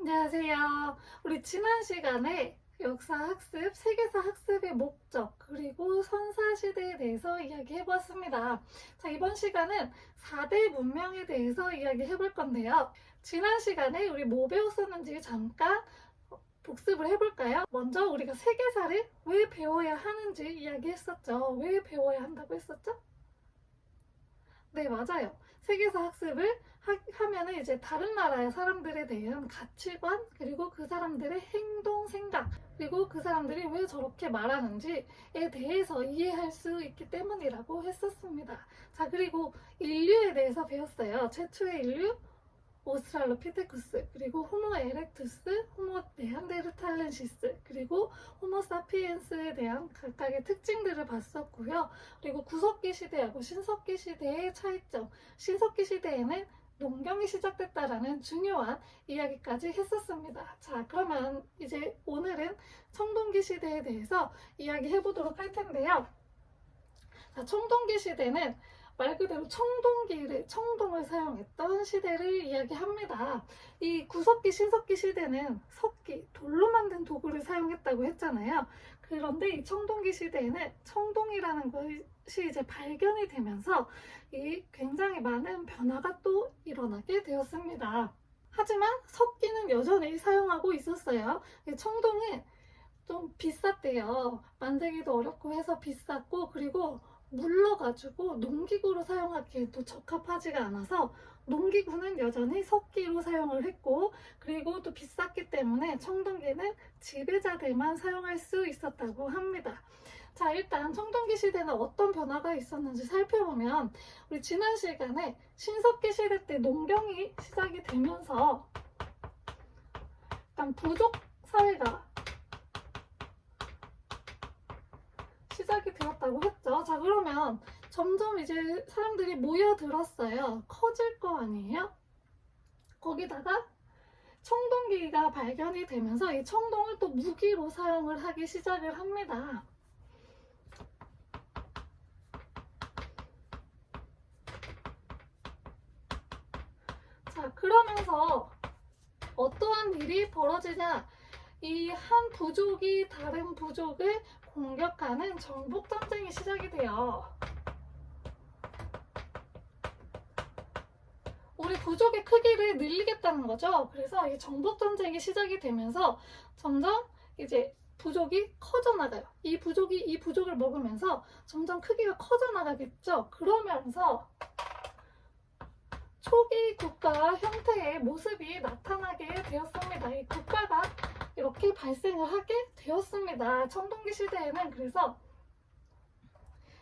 안녕하세요. 우리 지난 시간에 역사 학습, 세계사 학습의 목적, 그리고 선사시대에 대해서 이야기해보았습니다. 자, 이번 시간은 4대 문명에 대해서 이야기해볼 건데요. 지난 시간에 우리 뭐 배웠었는지 잠깐 복습을 해볼까요? 먼저 우리가 세계사를 왜 배워야 하는지 이야기했었죠. 왜 배워야 한다고 했었죠? 네, 맞아요. 세계사 학습을 하면은 이제 다른 나라의 사람들에 대한 가치관, 그리고 그 사람들의 행동, 생각, 그리고 그 사람들이 왜 저렇게 말하는지에 대해서 이해할 수 있기 때문이라고 했었습니다. 자, 그리고 인류에 대해서 배웠어요. 최초의 인류, 오스트랄로피테쿠스, 그리고 호모 에렉투스, 호모 네안데르탈렌시스, 그리고 호모 사피엔스에 대한 각각의 특징들을 봤었고요. 그리고 구석기 시대하고 신석기 시대의 차이점, 신석기 시대에는 농경이 시작됐다라는 중요한 이야기까지 했었습니다. 자, 그러면 이제 오늘은 청동기 시대에 대해서 이야기해 보도록 할 텐데요. 자, 청동기 시대는 말 그대로 청동을 사용했던 시대를 이야기합니다. 이 구석기, 신석기 시대는 석기, 돌로 만든 도구를 사용했다고 했잖아요. 그런데 이 청동기 시대에는 청동이라는 것이 이제 발견이 되면서 이 굉장히 많은 변화가 또 일어나게 되었습니다. 하지만 석기는 여전히 사용하고 있었어요. 청동은 좀 비쌌대요. 만들기도 어렵고 해서 비쌌고, 그리고 물러가지고 농기구로 사용하기에도 적합하지가 않아서 농기구는 여전히 석기로 사용을 했고, 그리고 또 비쌌기 때문에 청동기는 지배자들만 사용할 수 있었다고 합니다. 자, 일단 청동기 시대는 어떤 변화가 있었는지 살펴보면, 우리 지난 시간에 신석기 시대 때 농경이 시작이 되면서 약간 부족 사회가 시작이 되었다고 했죠. 자, 그러면 점점 이제 사람들이 모여들었어요. 커질 거 아니에요? 거기다가 청동기가 발견이 되면서 이 청동을 또 무기로 사용을 하기 시작을 합니다. 자, 그러면서 어떠한 일이 벌어지냐? 이 한 부족이 다른 부족을 공격하는 정복전쟁이 시작이 돼요. 우리 부족의 크기를 늘리겠다는 거죠. 그래서 이 정복전쟁이 시작이 되면서 점점 이제 부족이 커져 나가요. 이 부족이 이 부족을 먹으면서 점점 크기가 커져 나가겠죠. 그러면서 초기 국가 형태의 모습이 나타나게 되었습니다. 이 국가가 이렇게 발생을 하게 되었습니다. 청동기 시대에는 그래서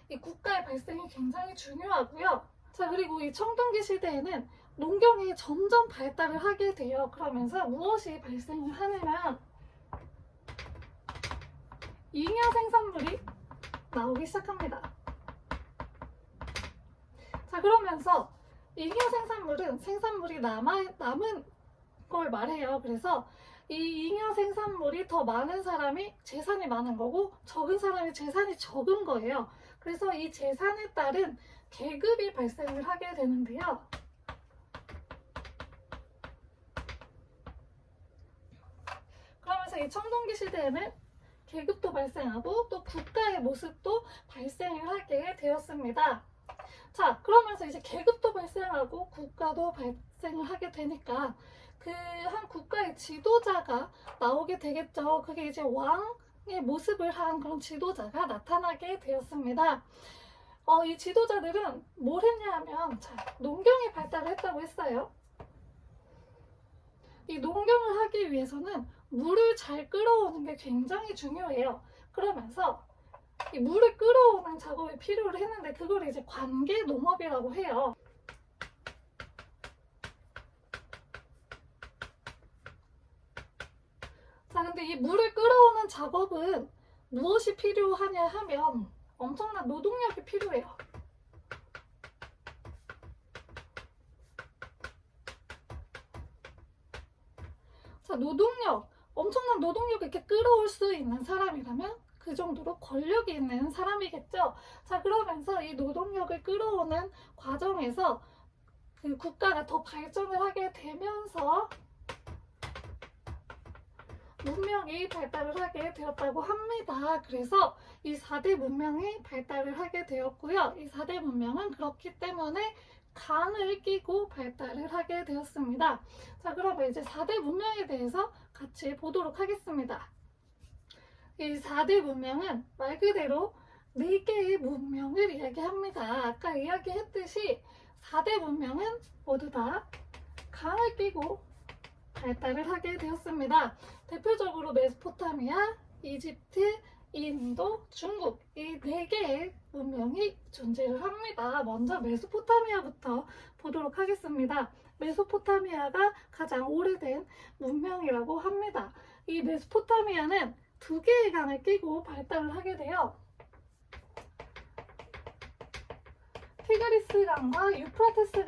이 국가의 발생이 굉장히 중요하고요. 자, 그리고 이 청동기 시대에는 농경이 점점 발달을 하게 돼요. 그러면서 무엇이 발생을 하냐면 잉여 생산물이 나오기 시작합니다. 자, 그러면서 잉여 생산물은 생산물이 남은 걸 말해요. 그래서 이 잉여 생산물이 더 많은 사람이 재산이 많은 거고 적은 사람이 재산이 적은 거예요. 그래서 이 재산에 따른 계급이 발생을 하게 되는데요. 그러면서 이 청동기 시대에는 계급도 발생하고 또 국가의 모습도 발생을 하게 되었습니다. 자, 그러면서 이제 계급도 발생하고 국가도 발생을 하게 되니까 그 한 국가의 지도자가 나오게 되겠죠. 그게 이제 왕의 모습을 한 그런 지도자가 나타나게 되었습니다. 이 지도자들은 뭘 했냐 하면, 자, 농경이 발달을 했다고 했어요. 이 농경을 하기 위해서는 물을 잘 끌어오는 게 굉장히 중요해요. 그러면서 이 물을 끌어오는 작업이 필요를 했는데 그걸 이제 관계 농업이라고 해요. 자, 근데 이 물을 끌어오는 작업은 무엇이 필요하냐 하면 엄청난 노동력이 필요해요. 자, 엄청난 노동력을 이렇게 끌어올 수 있는 사람이라면 그 정도로 권력이 있는 사람이겠죠. 자, 그러면서 이 노동력을 끌어오는 과정에서 그 국가가 더 발전을 하게 되면서 문명이 발달을 하게 되었다고 합니다. 그래서 이 4대 문명이 발달을 하게 되었고요. 이 4대 문명은 그렇기 때문에 강을 끼고 발달을 하게 되었습니다. 자, 그러면 이제 4대 문명에 대해서 같이 보도록 하겠습니다. 이 4대 문명은 말 그대로 4개의 문명을 이야기합니다. 아까 이야기했듯이 4대 문명은 모두 다 강을 끼고 발달을 하게 되었습니다. 대표적으로 메소포타미아, 이집트, 인도, 중국 이 4개의 문명이 존재를 합니다. 먼저 메소포타미아부터 보도록 하겠습니다. 메소포타미아가 가장 오래된 문명이라고 합니다. 이 메소포타미아는 2개의 강을 끼고 발달을 하게 돼요. 티그리스 강과 유프라테스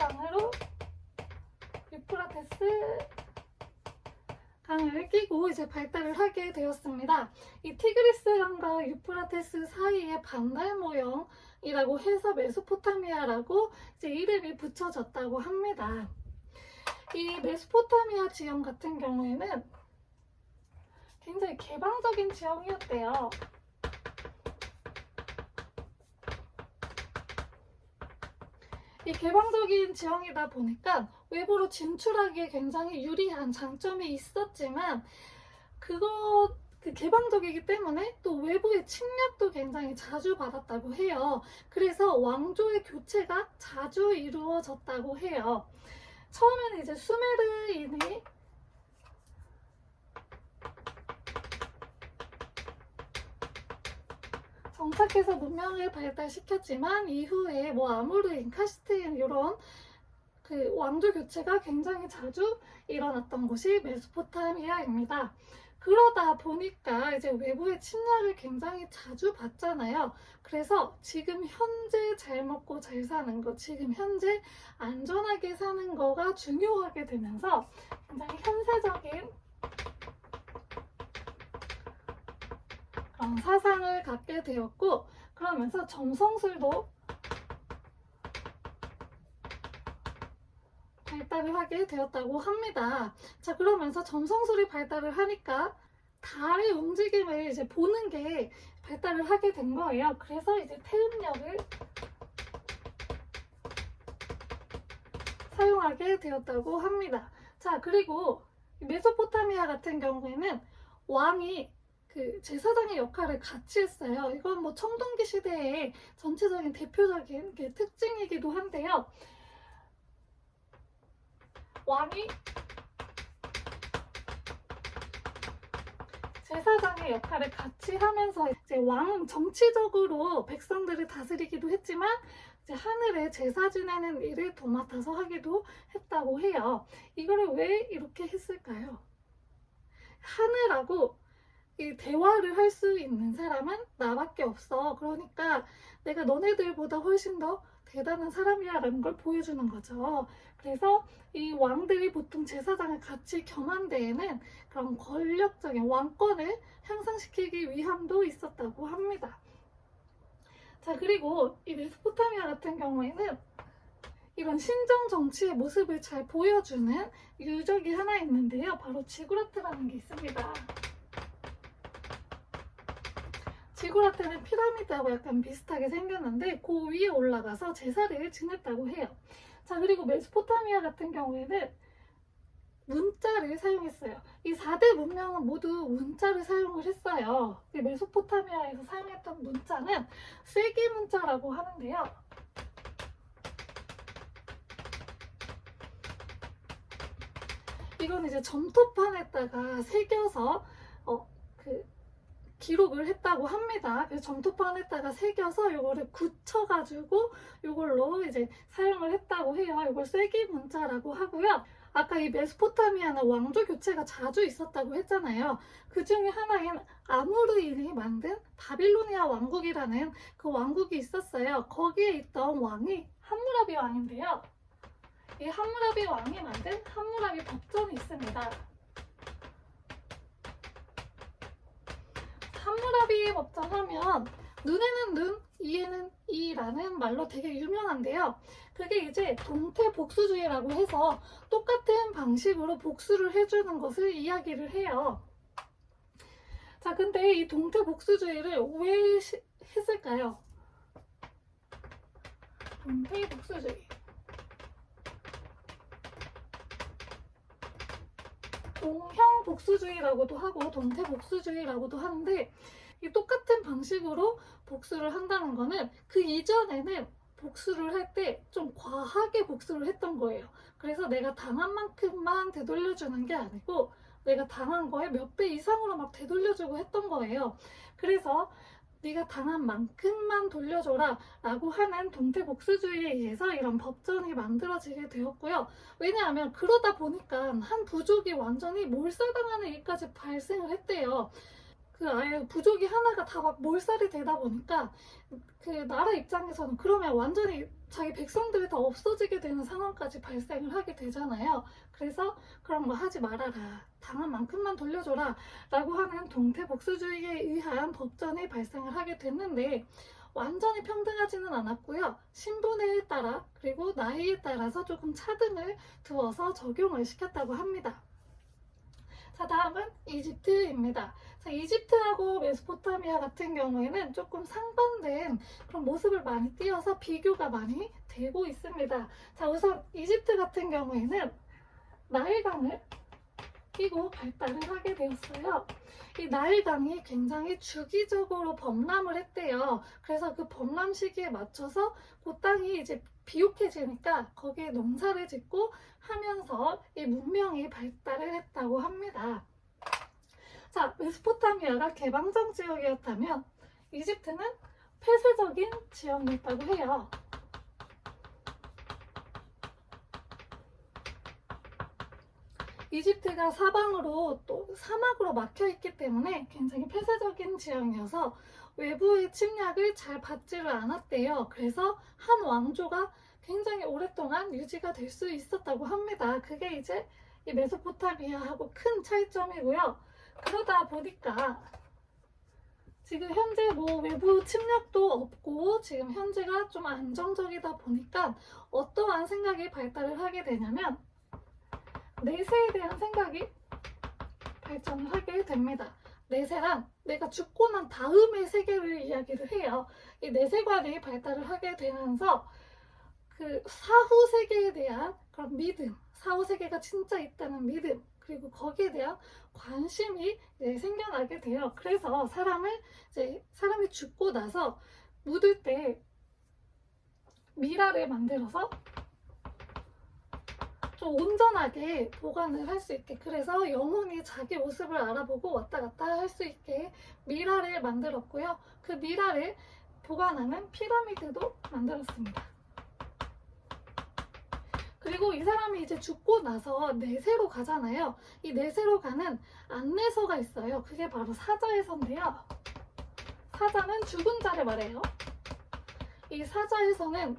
강을 끼고 이제 발달을 하게 되었습니다. 이 티그리스 강과 유프라테스 사이의 반달 모형이라고 해서 메소포타미아라고 이제 이름이 붙여졌다고 합니다. 이 메소포타미아 지형 같은 경우에는 굉장히 개방적인 지형이었대요. 이 개방적인 지형이다 보니까 외부로 진출하기에 굉장히 유리한 장점이 있었지만 그 개방적이기 때문에 또 외부의 침략도 굉장히 자주 받았다고 해요. 그래서 왕조의 교체가 자주 이루어졌다고 해요. 처음에는 이제 수메르인이 정착해서 문명을 발달시켰지만 이후에 뭐 아무르인, 카시트인 이런 그 왕조 교체가 굉장히 자주 일어났던 곳이 메소포타미아입니다. 그러다 보니까 이제 외부의 침략을 굉장히 자주 받잖아요. 그래서 지금 현재 잘 먹고 잘 사는 거, 지금 현재 안전하게 사는 거가 중요하게 되면서 굉장히 현세적인 사상을 갖게 되었고, 그러면서 점성술도 발달을 하게 되었다고 합니다. 자, 그러면서 점성술이 발달을 하니까 달의 움직임을 이제 보는 게 발달을 하게 된 거예요. 그래서 이제 태음력을 사용하게 되었다고 합니다. 자, 그리고 메소포타미아 같은 경우에는 왕이 그 제사장의 역할을 같이 했어요. 이건 뭐 청동기 시대의 전체적인 대표적인 특징이기도 한데요. 왕이 제사장의 역할을 같이 하면서 이제 왕은 정치적으로 백성들을 다스리기도 했지만 이제 하늘에 제사 지내는 일을 도맡아서 하기도 했다고 해요. 이거를 왜 이렇게 했을까요? 하늘하고 이 대화를 할 수 있는 사람은 나밖에 없어. 그러니까 내가 너네들보다 훨씬 더 대단한 사람이라는 걸 보여주는 거죠. 그래서 이 왕들이 보통 제사장을 같이 겸한 데에는 그런 권력적인 왕권을 향상시키기 위함도 있었다고 합니다. 자, 그리고 이 메소포타미아 같은 경우에는 이런 신정 정치의 모습을 잘 보여주는 유적이 하나 있는데요. 바로 지구라트라는 게 있습니다. 지구라트는 피라미드하고 약간 비슷하게 생겼는데 그 위에 올라가서 제사를 지냈다고 해요. 자, 그리고 메소포타미아 같은 경우에는 문자를 사용했어요. 이 4대 문명은 모두 문자를 사용을 했어요. 메소포타미아에서 사용했던 문자는 쐐기 문자라고 하는데요. 이건 이제 점토판에다가 새겨서 기록을 했다고 합니다. 그래서 점토판에다가 새겨서 이거를 굳혀가지고 이걸로 이제 사용을 했다고 해요. 이걸 쐐기 문자라고 하고요. 아까 이 메소포타미아는 왕조 교체가 자주 있었다고 했잖아요. 그 중에 하나인 아무르인이 만든 바빌로니아 왕국이라는 그 왕국이 있었어요. 거기에 있던 왕이 함무라비 왕인데요. 이 함무라비 왕이 만든 함무라비 법전이 있습니다. 함무라비 법전 하면 눈에는 눈, 이에는 이라는 말로 되게 유명한데요. 그게 이제 동태복수주의라고 해서 똑같은 방식으로 복수를 해주는 것을 이야기를 해요. 자, 근데 이 동태복수주의를 왜 했을까요? 동태복수주의. 동형복수주의라고도 하고 동태복수주의라고도 하는데, 이 똑같은 방식으로 복수를 한다는 거는 그 이전에는 복수를 할 때 좀 과하게 복수를 했던 거예요. 그래서 내가 당한 만큼만 되돌려주는 게 아니고 내가 당한 거에 몇 배 이상으로 막 되돌려주고 했던 거예요. 그래서 네가 당한 만큼만 돌려줘라 라고 하는 동태복수주의에 의해서 이런 법전이 만들어지게 되었고요. 왜냐하면 그러다 보니까 한 부족이 완전히 몰살당하는 일까지 발생을 했대요. 그 아예 부족이 하나가 다 막 몰살이 되다 보니까 그 나라 입장에서는 그러면 완전히 자기 백성들이 다 없어지게 되는 상황까지 발생을 하게 되잖아요. 그래서 그런 거 하지 말아라. 당한 만큼만 돌려줘라. 라고 하는 동태복수주의에 의한 법전이 발생을 하게 됐는데, 완전히 평등하지는 않았고요. 신분에 따라 그리고 나이에 따라서 조금 차등을 두어서 적용을 시켰다고 합니다. 자, 다음은 이집트입니다. 자, 이집트하고 메소포타미아 같은 경우에는 조금 상반된 그런 모습을 많이 띄어서 비교가 많이 되고 있습니다. 자, 우선 이집트 같은 경우에는 나일강을 끼고 발달을 하게 되었어요. 이 나일강이 굉장히 주기적으로 범람을 했대요. 그래서 그 범람 시기에 맞춰서 그 땅이 이제 비옥해지니까 거기에 농사를 짓고 하면서 이 문명이 발달을 했다고 합니다. 자, 메소포타미아가 개방적 지역이었다면 이집트는 폐쇄적인 지역이었다고 해요. 이집트가 사방으로 또 사막으로 막혀 있기 때문에 굉장히 폐쇄적인 지형이어서 외부의 침략을 잘 받지를 않았대요. 그래서 한 왕조가 굉장히 오랫동안 유지가 될 수 있었다고 합니다. 그게 이제 이 메소포타미아하고 큰 차이점이고요. 그러다 보니까 지금 현재 뭐 외부 침략도 없고 지금 현재가 좀 안정적이다 보니까 어떠한 생각이 발달을 하게 되냐면 내세에 대한 생각이 발전을 하게 됩니다. 내세란 내가 죽고 난 다음의 세계를 이야기를 해요. 이 내세관이 발달을 하게 되면서 그 사후 세계에 대한 그런 믿음, 사후 세계가 진짜 있다는 믿음, 그리고 거기에 대한 관심이 생겨나게 돼요. 그래서 사람이 죽고 나서 묻을 때 미라를 만들어서 좀 온전하게 보관을 할 수 있게, 그래서 영혼이 자기 모습을 알아보고 왔다 갔다 할 수 있게 미라를 만들었고요. 그 미라를 보관하는 피라미드도 만들었습니다. 그리고 이 사람이 이제 죽고 나서 내세로 가잖아요. 이 내세로 가는 안내서가 있어요. 그게 바로 사자에서인데요. 사자는 죽은 자를 말해요. 이 사자에서는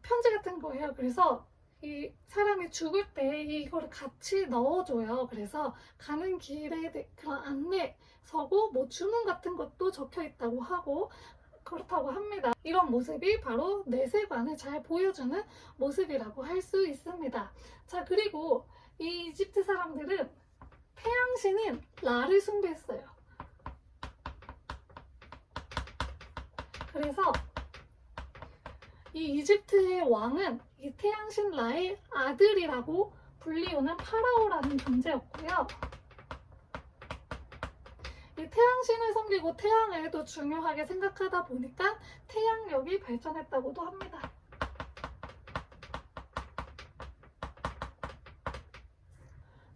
편지 같은 거예요. 그래서 이 사람이 죽을 때 이거를 같이 넣어줘요. 그래서 가는 길에 그런 안내서고 뭐 주문 같은 것도 적혀 있다고 하고 그렇다고 합니다. 이런 모습이 바로 내세관을 잘 보여주는 모습이라고 할 수 있습니다. 자, 그리고 이 이집트 사람들은 태양신인 라를 숭배했어요. 그래서 이 이집트의 왕은 이 태양신 라의 아들이라고 불리우는 파라오라는 존재였고요. 이 태양신을 섬기고 태양을 또 중요하게 생각하다 보니까 태양력이 발전했다고도 합니다.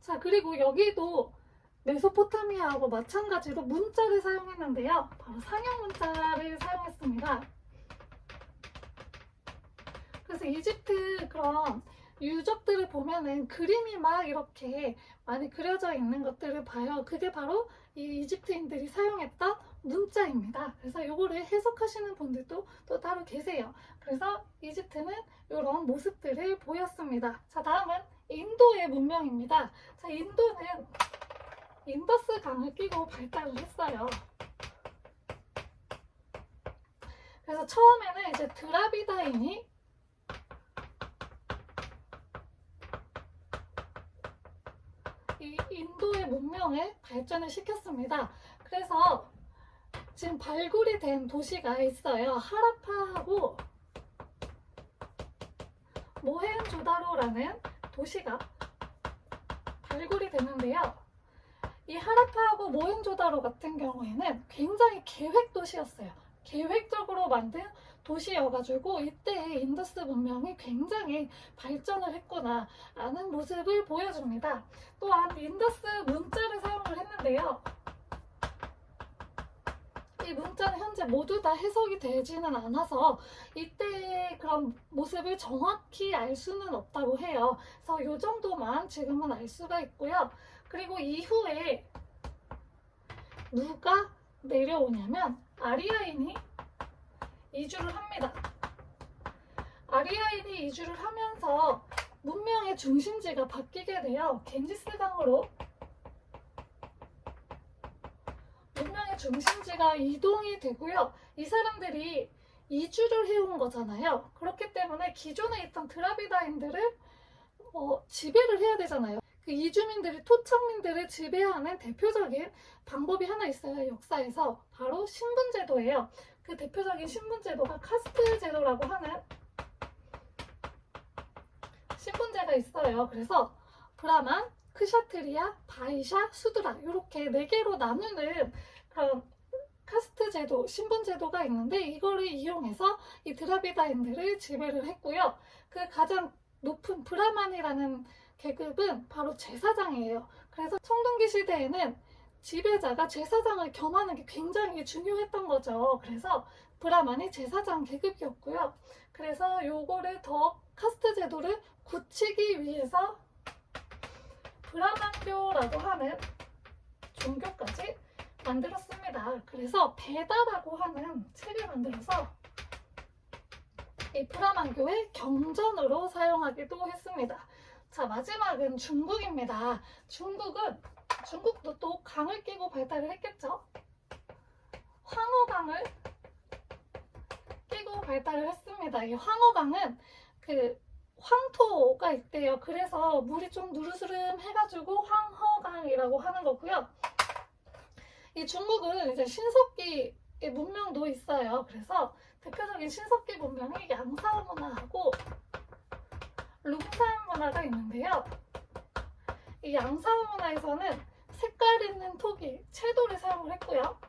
자, 그리고 여기도 메소포타미아하고 마찬가지로 문자를 사용했는데요. 바로 상형 문자를 사용했습니다. 그래서 이집트 그런 유적들을 보면은 그림이 막 이렇게 많이 그려져 있는 것들을 봐요. 그게 바로 이 이집트인들이 사용했던 문자입니다. 그래서 이거를 해석하시는 분들도 또 따로 계세요. 그래서 이집트는 이런 모습들을 보였습니다. 자, 다음은 인도의 문명입니다. 자, 인도는 인더스 강을 끼고 발달을 했어요. 그래서 처음에는 이제 드라비다인이 이 인도의 문명을 발전을 시켰습니다. 그래서 지금 발굴이 된 도시가 있어요. 하라파하고 모헨조다로라는 도시가 발굴이 되는데요. 이 하라파하고 모헨조다로 같은 경우에는 굉장히 계획 도시였어요. 계획적으로 만든 도시여가지고 이때 인더스 문명이 굉장히 발전을 했구나 라는 모습을 보여줍니다. 또한 인더스 문자를 사용을 했는데요. 이 문자는 현재 모두 다 해석이 되지는 않아서 이때의 그런 모습을 정확히 알 수는 없다고 해요. 그래서 이 정도만 지금은 알 수가 있고요. 그리고 이후에 누가 내려오냐면 아리아인이 이주를 합니다. 아리아인이 이주를 하면서 문명의 중심지가 바뀌게 돼요. 겐지스강으로 문명의 중심지가 이동이 되고요. 이 사람들이 이주를 해온 거잖아요. 그렇기 때문에 기존에 있던 드라비다인들을 지배를 해야 되잖아요. 그 이주민들이 토착민들을 지배하는 대표적인 방법이 하나 있어요. 역사에서 바로 신분제도예요. 그 대표적인 신분제도가 카스트 제도라고 하는 신분제가 있어요. 그래서 브라만, 크샤트리아, 바이샤, 수드라 이렇게 4개로 나누는 그런 카스트 제도, 신분 제도가 있는데 이거를 이용해서 이 드라비다인들을 지배를 했고요. 그 가장 높은 브라만이라는 계급은 바로 제사장이에요. 그래서 청동기 시대에는 지배자가 제사장을 겸하는 게 굉장히 중요했던 거죠. 그래서 브라만이 제사장 계급이었고요. 그래서 요거를 더 카스트 제도를 굳히기 위해서 브라만교라고 하는 종교까지 만들었습니다. 그래서 베다라고 하는 책을 만들어서 이 브라만교의 경전으로 사용하기도 했습니다. 자, 마지막은 중국입니다. 중국도 또 강을 끼고 발달을 했겠죠. 황허강을 끼고 발달을 했습니다. 이 황허강은 그 황토가 있대요. 그래서 물이 좀 누르스름 해가지고 황허강이라고 하는 거고요. 이 중국은 이제 신석기의 문명도 있어요. 그래서 대표적인 신석기 문명이 양사원 문화하고 룽산 문화가 있는데요. 이 양사원 문화에서는 색깔 있는 토기, 채도를 사용을 했고요.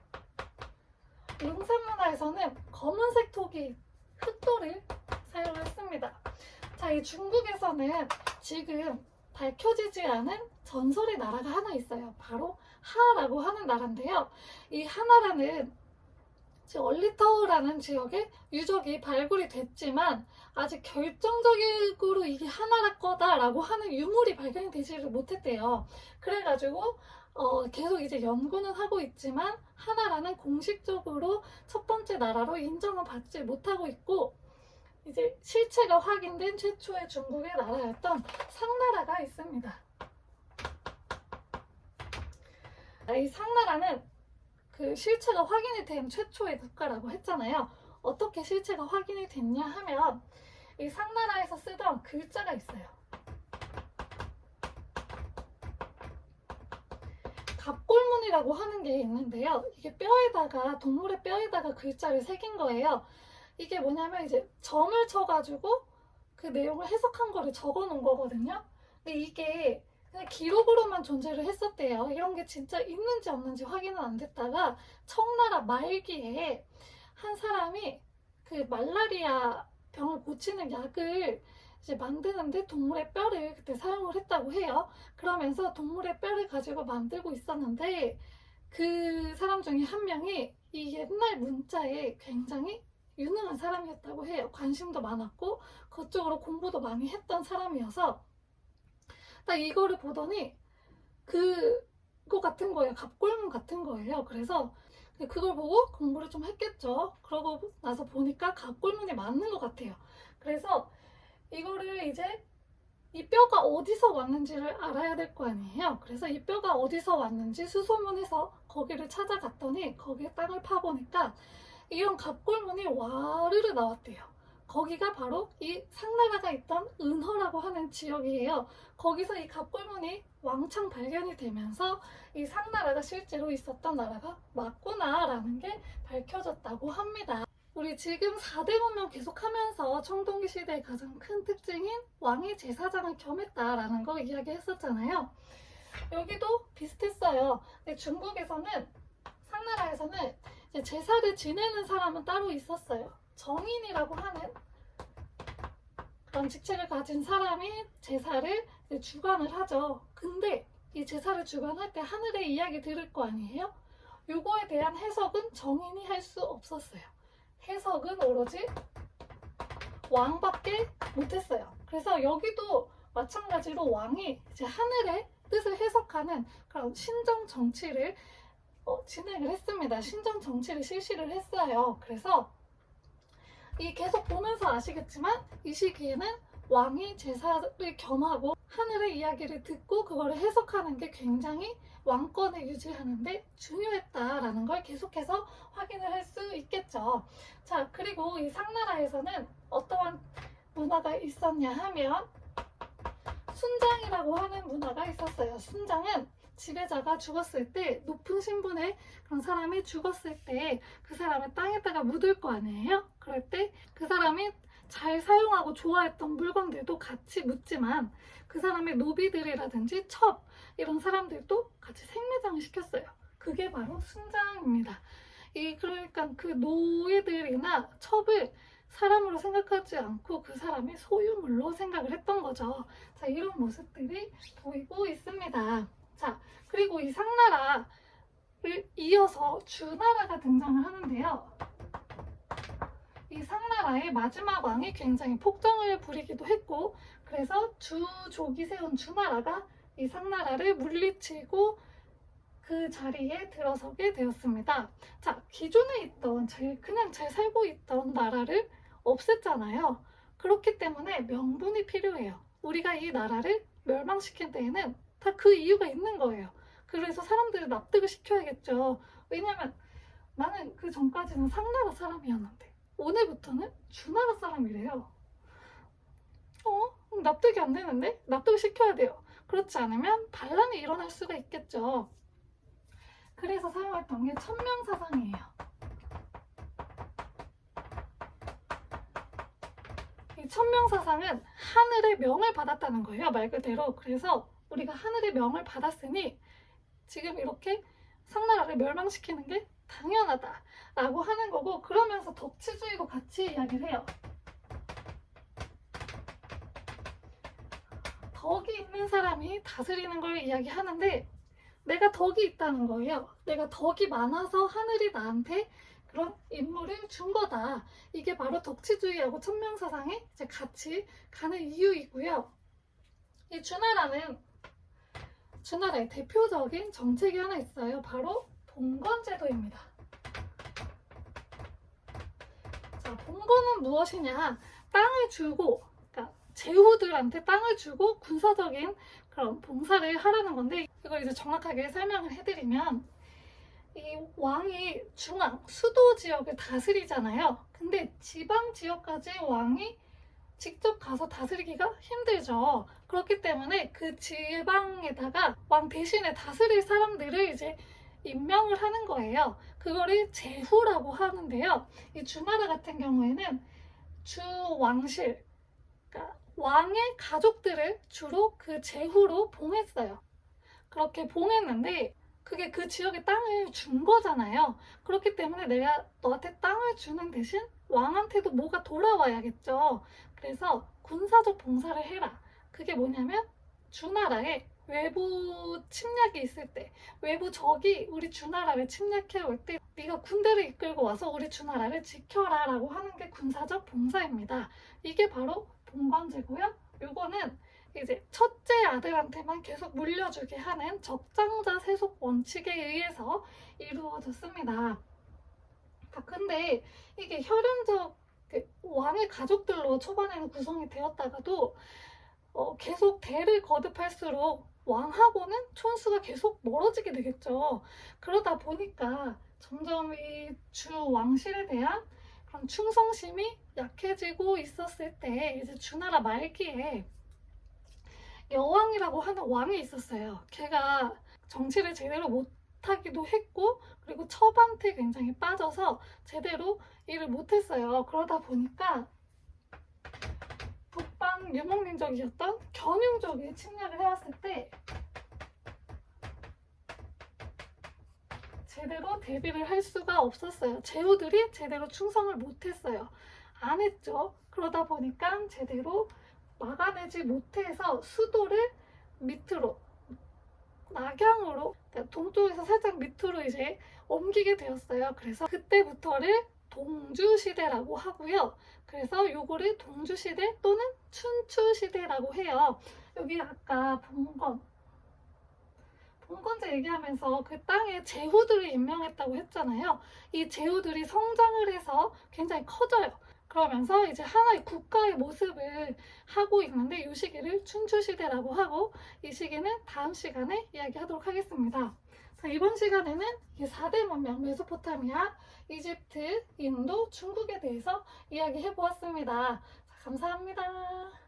룽산 문화에서는 검은색 토기, 흑도를 사용을 했습니다. 자, 이 중국에서는 지금 밝혀지지 않은 전설의 나라가 하나 있어요. 바로 하라고 하는 나라인데요. 이 하나라는 얼리터우라는 지역에 유적이 발굴이 됐지만 아직 결정적으로 이게 하나라 거다라고 하는 유물이 발견이 되지를 못했대요. 그래가지고 계속 이제 연구는 하고 있지만 하나라는 공식적으로 첫 번째 나라로 인정은 받지 못하고 있고 이제 실체가 확인된 최초의 중국의 나라였던 상나라가 있습니다. 이 상나라는 그 실체가 확인이 된 최초의 국가라고 했잖아요. 어떻게 실체가 확인이 됐냐 하면 이 상나라에서 쓰던 글자가 있어요. 갑골문이라고 하는 게 있는데요. 이게 뼈에다가 동물의 뼈에다가 글자를 새긴 거예요. 이게 뭐냐면 이제 점을 쳐가지고 그 내용을 해석한 거를 적어 놓은 거거든요. 근데 이게 그냥 기록으로만 존재를 했었대요. 이런 게 진짜 있는지 없는지 확인은 안 됐다가 청나라 말기에 한 사람이 그 말라리아 병을 고치는 약을 이제 만드는데 동물의 뼈를 그때 사용을 했다고 해요. 그러면서 동물의 뼈를 가지고 만들고 있었는데 그 사람 중에 한 명이 이 옛날 문자에 굉장히 유능한 사람이었다고 해요. 관심도 많았고 그쪽으로 공부도 많이 했던 사람이어서 딱 이거를 보더니 그거 같은 거예요. 갑골문 같은 거예요. 그래서 그걸 보고 공부를 좀 했겠죠. 그러고 나서 보니까 갑골문이 맞는 것 같아요. 그래서 이거를 이제 이 뼈가 어디서 왔는지를 알아야 될 거 아니에요. 그래서 이 뼈가 어디서 왔는지 수소문해서 거기를 찾아갔더니 거기에 땅을 파보니까 이런 갑골문이 와르르 나왔대요. 거기가 바로 이 상나라가 있던 은허라고 하는 지역이에요. 거기서 이 갑골문이 왕창 발견이 되면서 이 상나라가 실제로 있었던 나라가 맞구나라는 게 밝혀졌다고 합니다. 우리 지금 4대 문명 계속하면서 청동기 시대의 가장 큰 특징인 왕이 제사장을 겸했다라는 거 이야기했었잖아요. 여기도 비슷했어요. 근데 중국에서는 상나라에서는 이제 제사를 지내는 사람은 따로 있었어요. 정인이라고 하는 그런 직책을 가진 사람이 제사를 이제 주관을 하죠. 근데 이 제사를 주관할 때 하늘의 이야기 들을 거 아니에요? 요거에 대한 해석은 정인이 할 수 없었어요. 해석은 오로지 왕밖에 못했어요. 그래서 여기도 마찬가지로 왕이 이제 하늘의 뜻을 해석하는 그런 신정 정치를 진행을 했습니다. 신정 정치를 실시를 했어요. 그래서 이 계속 보면서 아시겠지만 이 시기에는 왕이 제사를 겸하고 하늘의 이야기를 듣고 그거를 해석하는 게 굉장히 왕권을 유지하는데 중요했다라는 걸 계속해서 확인을 할 수 있겠죠. 자, 그리고 이 상나라에서는 어떠한 문화가 있었냐 하면 순장이라고 하는 문화가 있었어요. 순장은 지배자가 죽었을 때, 높은 신분의 그런 사람이 죽었을 때 그 사람의 땅에다가 묻을 거 아니에요? 그럴 때 그 사람이 잘 사용하고 좋아했던 물건들도 같이 묻지만 그 사람의 노비들이라든지 첩 이런 사람들도 같이 생매장을 시켰어요. 그게 바로 순장입니다. 그러니까 그 노예들이나 첩을 사람으로 생각하지 않고 그 사람의 소유물로 생각을 했던 거죠. 자, 이런 모습들이 보이고 있습니다. 자, 그리고 이 상나라를 이어서 주나라가 등장을 하는데요. 이 상나라의 마지막 왕이 굉장히 폭정을 부리기도 했고, 그래서 주족이 세운 주나라가 이 상나라를 물리치고 그 자리에 들어서게 되었습니다. 자, 기존에 있던 그냥 잘 살고 있던 나라를 없앴잖아요. 그렇기 때문에 명분이 필요해요. 우리가 이 나라를 멸망시킨 데에는 다 그 이유가 있는 거예요. 그래서 사람들을 납득을 시켜야겠죠. 왜냐면 나는 그 전까지는 상나라 사람이었는데 오늘부터는 주나라 사람이래요. 납득이 안 되는데? 납득을 시켜야 돼요. 그렇지 않으면 반란이 일어날 수가 있겠죠. 그래서 사용했던 게 천명사상이에요. 이 천명사상은 하늘의 명을 받았다는 거예요. 말 그대로. 그래서 우리가 하늘의 명을 받았으니 지금 이렇게 상나라를 멸망시키는 게 당연하다라고 하는 거고, 그러면서 덕치주의도 같이 이야기를 해요. 덕이 있는 사람이 다스리는 걸 이야기하는데 내가 덕이 있다는 거예요. 내가 덕이 많아서 하늘이 나한테 그런 임무를 준 거다. 이게 바로 덕치주의하고 천명사상이 이제 같이 가는 이유이고요. 이 주나라의 대표적인 정책이 하나 있어요. 바로 봉건제도입니다. 자, 봉건은 무엇이냐? 땅을 주고, 그러니까 제후들한테 땅을 주고 군사적인 그런 봉사를 하라는 건데, 이걸 이제 정확하게 설명을 해드리면, 이 왕이 중앙, 수도 지역을 다스리잖아요. 근데 지방 지역까지 왕이 직접 가서 다스리기가 힘들죠. 그렇기 때문에 그 지방에다가 왕 대신에 다스릴 사람들을 이제 임명을 하는 거예요. 그거를 제후라고 하는데요. 이 주나라 같은 경우에는 주왕실, 그러니까 왕의 가족들을 주로 그 제후로 봉했어요. 그렇게 봉했는데 그게 그 지역의 땅을 준 거잖아요. 그렇기 때문에 내가 너한테 땅을 주는 대신 왕한테도 뭐가 돌아와야겠죠. 그래서 군사적 봉사를 해라. 그게 뭐냐면 주나라에 외부 침략이 있을 때, 외부 적이 우리 주나라를 침략해 올 때 네가 군대를 이끌고 와서 우리 주나라를 지켜라 라고 하는 게 군사적 봉사입니다. 이게 바로 봉건제고요. 요거는 이제 첫째 아들한테만 계속 물려주게 하는 적장자 세속 원칙에 의해서 이루어졌습니다. 근데 이게 혈연적 왕의 가족들로 초반에는 구성이 되었다가도 계속 대를 거듭할수록 왕하고는 촌수가 계속 멀어지게 되겠죠. 그러다 보니까 점점 이 주 왕실에 대한 그런 충성심이 약해지고 있었을 때 이제 주나라 말기에 여왕이라고 하는 왕이 있었어요. 걔가 정치를 제대로 못하기도 했고 그리고 첩한테 굉장히 빠져서 제대로 일을 못했어요. 그러다 보니까 북방 유목민족이었던 견융족이 침략을 해왔을 때 제대로 대비를 할 수가 없었어요. 제후들이 제대로 충성을 못했어요. 안 했죠. 그러다 보니까 제대로 막아내지 못해서 수도를 밑으로 낙양으로 그러니까 동쪽에서 살짝 밑으로 이제 옮기게 되었어요. 그래서 그때부터를 동주시대라고 하고요. 그래서 요거를 동주시대 또는 춘추시대라고 해요. 여기 아까 봉건제 얘기하면서 그 땅에 제후들을 임명했다고 했잖아요. 이 제후들이 성장을 해서 굉장히 커져요. 그러면서 이제 하나의 국가의 모습을 하고 있는데 이 시기를 춘추시대라고 하고 이 시기는 다음 시간에 이야기하도록 하겠습니다. 자, 이번 시간에는 이 4대 문명 메소포타미아, 이집트, 인도, 중국에 대해서 이야기해 보았습니다. 자, 감사합니다.